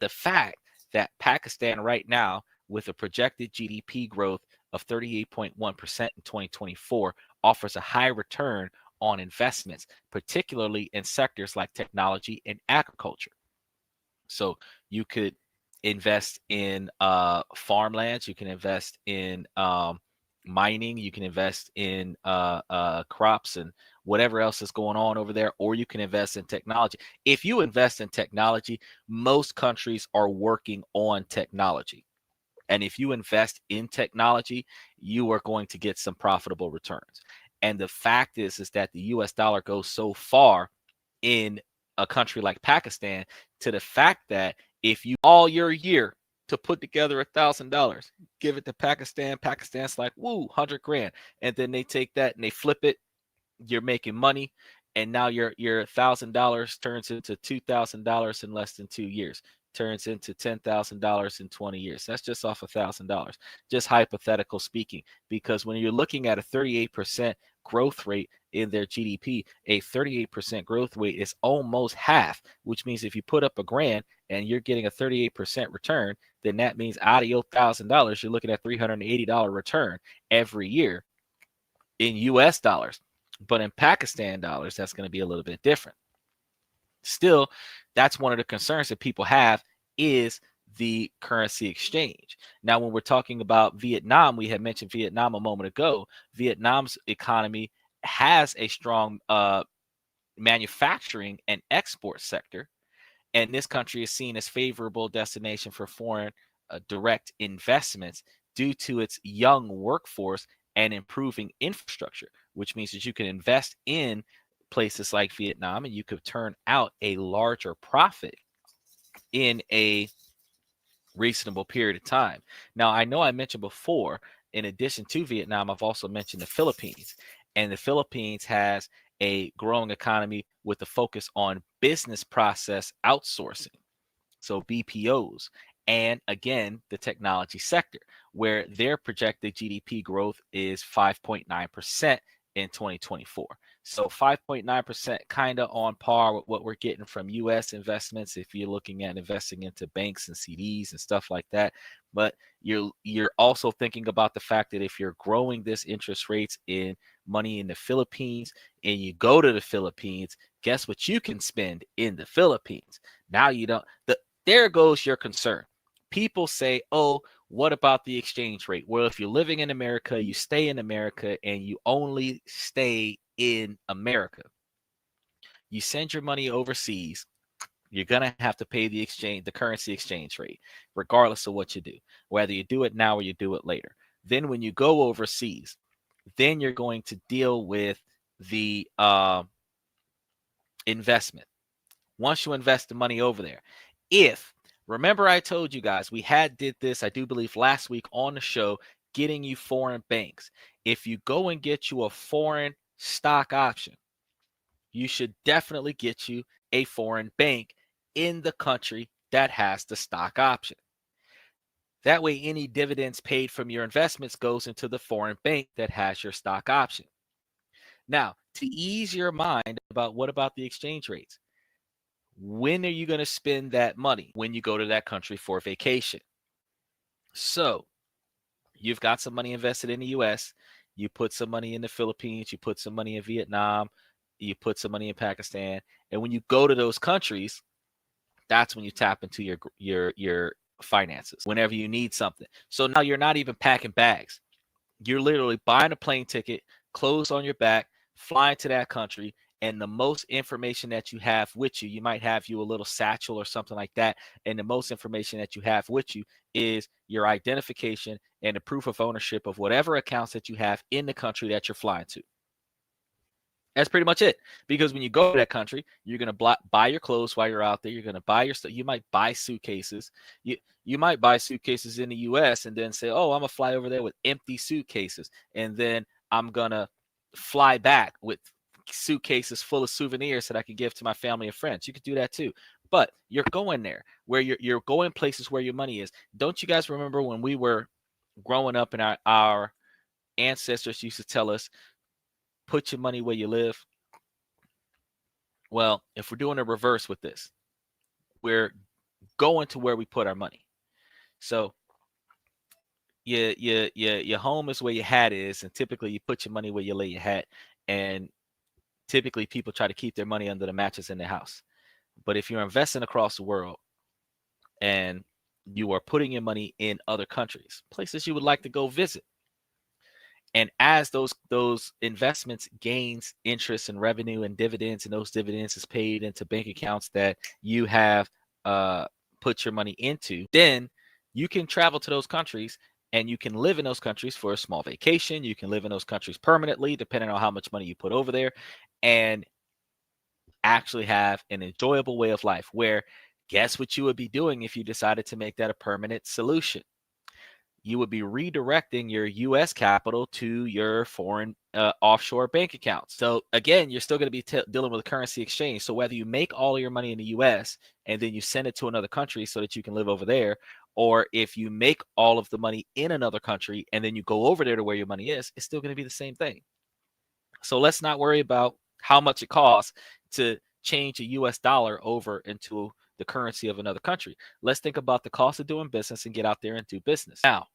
the fact that Pakistan right now, with a projected GDP growth of 38.1% in 2024, offers a high return on investments, particularly in sectors like technology and agriculture. So you could invest in farmlands, you can invest in mining, you can invest in crops and whatever else is going on over there, or you can invest in technology. If you invest in technology, most countries are working on technology. And if you invest in technology, you are going to get some profitable returns. And the fact is that the US dollar goes so far in a country like Pakistan, to the fact that if you all your year to put together $1,000, give it to Pakistan, Pakistan's like, woo, 100 grand. And then they take that and they flip it. You're making money. And now your $1,000 turns into $2,000 in less than 2 years, turns into $10,000 in 20 years. That's just off $1,000, just hypothetical speaking, because when you're looking at a 38% growth rate in their GDP, a 38% growth rate is almost half, which means if you put up $1,000 and you're getting a 38% return, then that means out of your $1,000, you're looking at $380 return every year in US dollars. But in Pakistan dollars, that's going to be a little bit different. Still, that's one of the concerns that people have, is the currency exchange. Now, when we're talking about Vietnam, we had mentioned Vietnam a moment ago. Vietnam's economy has a strong manufacturing and export sector, and this country is seen as favorable destination for foreign direct investments due to its young workforce and improving infrastructure, which means that you can invest in places like Vietnam and you could turn out a larger profit in a reasonable period of time. Now, I know I mentioned before, in addition to Vietnam, I've also mentioned the Philippines. And the Philippines has a growing economy with a focus on business process outsourcing, so BPOs, and again, the technology sector, where their projected GDP growth is 5.9% in 2024. So 5.9%, kind of on par with what we're getting from US investments if you're looking at investing into banks and CDs and stuff like that. But you're also thinking about the fact that if you're growing this interest rates in money in the Philippines and you go to the Philippines, guess what you can spend in the Philippines? Now you don't, there goes your concern. People say, oh, what about the exchange rate? Well, if you're living in America, you stay in America and you only stay in America. You send your money overseas, you're going to have to pay the currency exchange rate, regardless of what you do, whether you do it now or you do it later. Then when you go overseas, then you're going to deal with the investment. Once you invest the money over there, remember I told you guys, we did this, I do believe last week on the show, getting you foreign banks. If you go and get you a foreign stock option, you should definitely get you a foreign bank in the country that has the stock option. That way, any dividends paid from your investments goes into the foreign bank that has your stock option. Now, to ease your mind about what about the exchange rates? When are you going to spend that money? When you go to that country for vacation. So you've got some money invested in the US, you put some money in the Philippines, you put some money in Vietnam, you put some money in Pakistan, and when you go to those countries, that's when you tap into your finances whenever you need something. So now you're not even packing bags. You're literally buying a plane ticket, clothes on your back, flying to that country, and the most information that you have with you, you might have you a little satchel or something like that, and the most information that you have with you is your identification and the proof of ownership of whatever accounts that you have in the country that you're flying to. That's pretty much it. Because when you go to that country, you're going to buy your clothes while you're out there. You're going to buy your stuff. You might buy suitcases. You might buy suitcases in the US and then say, oh, I'm going to fly over there with empty suitcases. And then I'm going to fly back with suitcases full of souvenirs that I can give to my family and friends. You could do that too. But you're going there where you're going places where your money is. Don't you guys remember when we were growing up and our ancestors used to tell us, put your money where you live? Well, if we're doing a reverse with this, we're going to where we put our money. So your home is where your hat is, and typically you put your money where you lay your hat. And typically people try to keep their money under the mattress in their house. But if you're investing across the world and you are putting your money in other countries, places you would like to go visit, and as those investments gains interest and revenue and dividends, and those dividends is paid into bank accounts that you have put your money into, then you can travel to those countries and you can live in those countries for a small vacation. You can live in those countries permanently, depending on how much money you put over there, and actually have an enjoyable way of life. Where, guess what you would be doing if you decided to make that a permanent solution? You would be redirecting your US capital to your foreign offshore bank accounts. So again, you're still going to be dealing with a currency exchange. So whether you make all of your money in the US and then you send it to another country so that you can live over there, or if you make all of the money in another country and then you go over there to where your money is, it's still going to be the same thing. So let's not worry about how much it costs to change a US dollar over into the currency of another country. Let's think about the cost of doing business and get out there and do business. Now,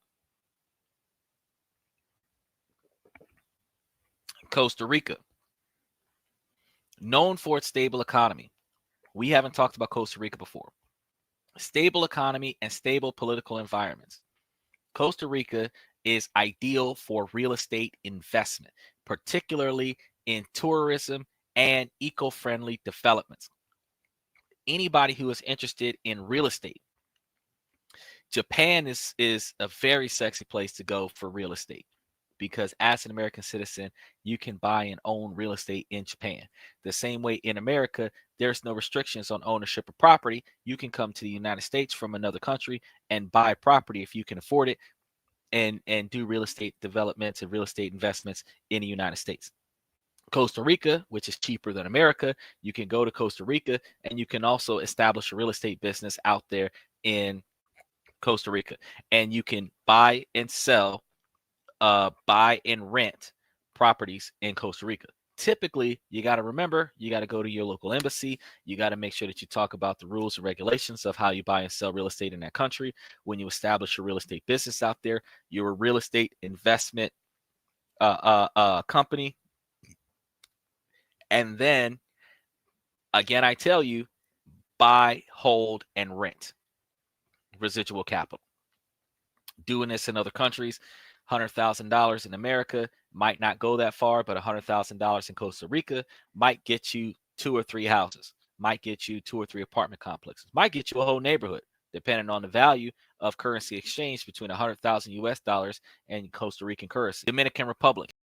Costa Rica, known for its stable economy. We haven't talked about Costa Rica before. Stable economy and stable political environments. Costa Rica is ideal for real estate investment, particularly in tourism and eco-friendly developments. Anybody who is interested in real estate, Japan is a very sexy place to go for real estate, because as an American citizen, you can buy and own real estate in Japan. The same way in America, there's no restrictions on ownership of property. You can come to the United States from another country and buy property if you can afford it, and do real estate developments and real estate investments in the United States. Costa Rica, which is cheaper than America, you can go to Costa Rica and you can also establish a real estate business out there in Costa Rica, and you can buy and sell, buy and rent properties in Costa Rica. Typically, you got to remember, you got to go to your local embassy. You got to make sure that you talk about the rules and regulations of how you buy and sell real estate in that country. When you establish a real estate business out there, you're a real estate investment company. And then again, I tell you, buy, hold, and rent residual capital. Doing this in other countries, $100,000 in America might not go that far, but $100,000 in Costa Rica might get you 2 or 3 houses, might get you 2 or 3 apartment complexes, might get you a whole neighborhood, depending on the value of currency exchange between 100,000 US dollars and Costa Rican currency. Dominican Republic.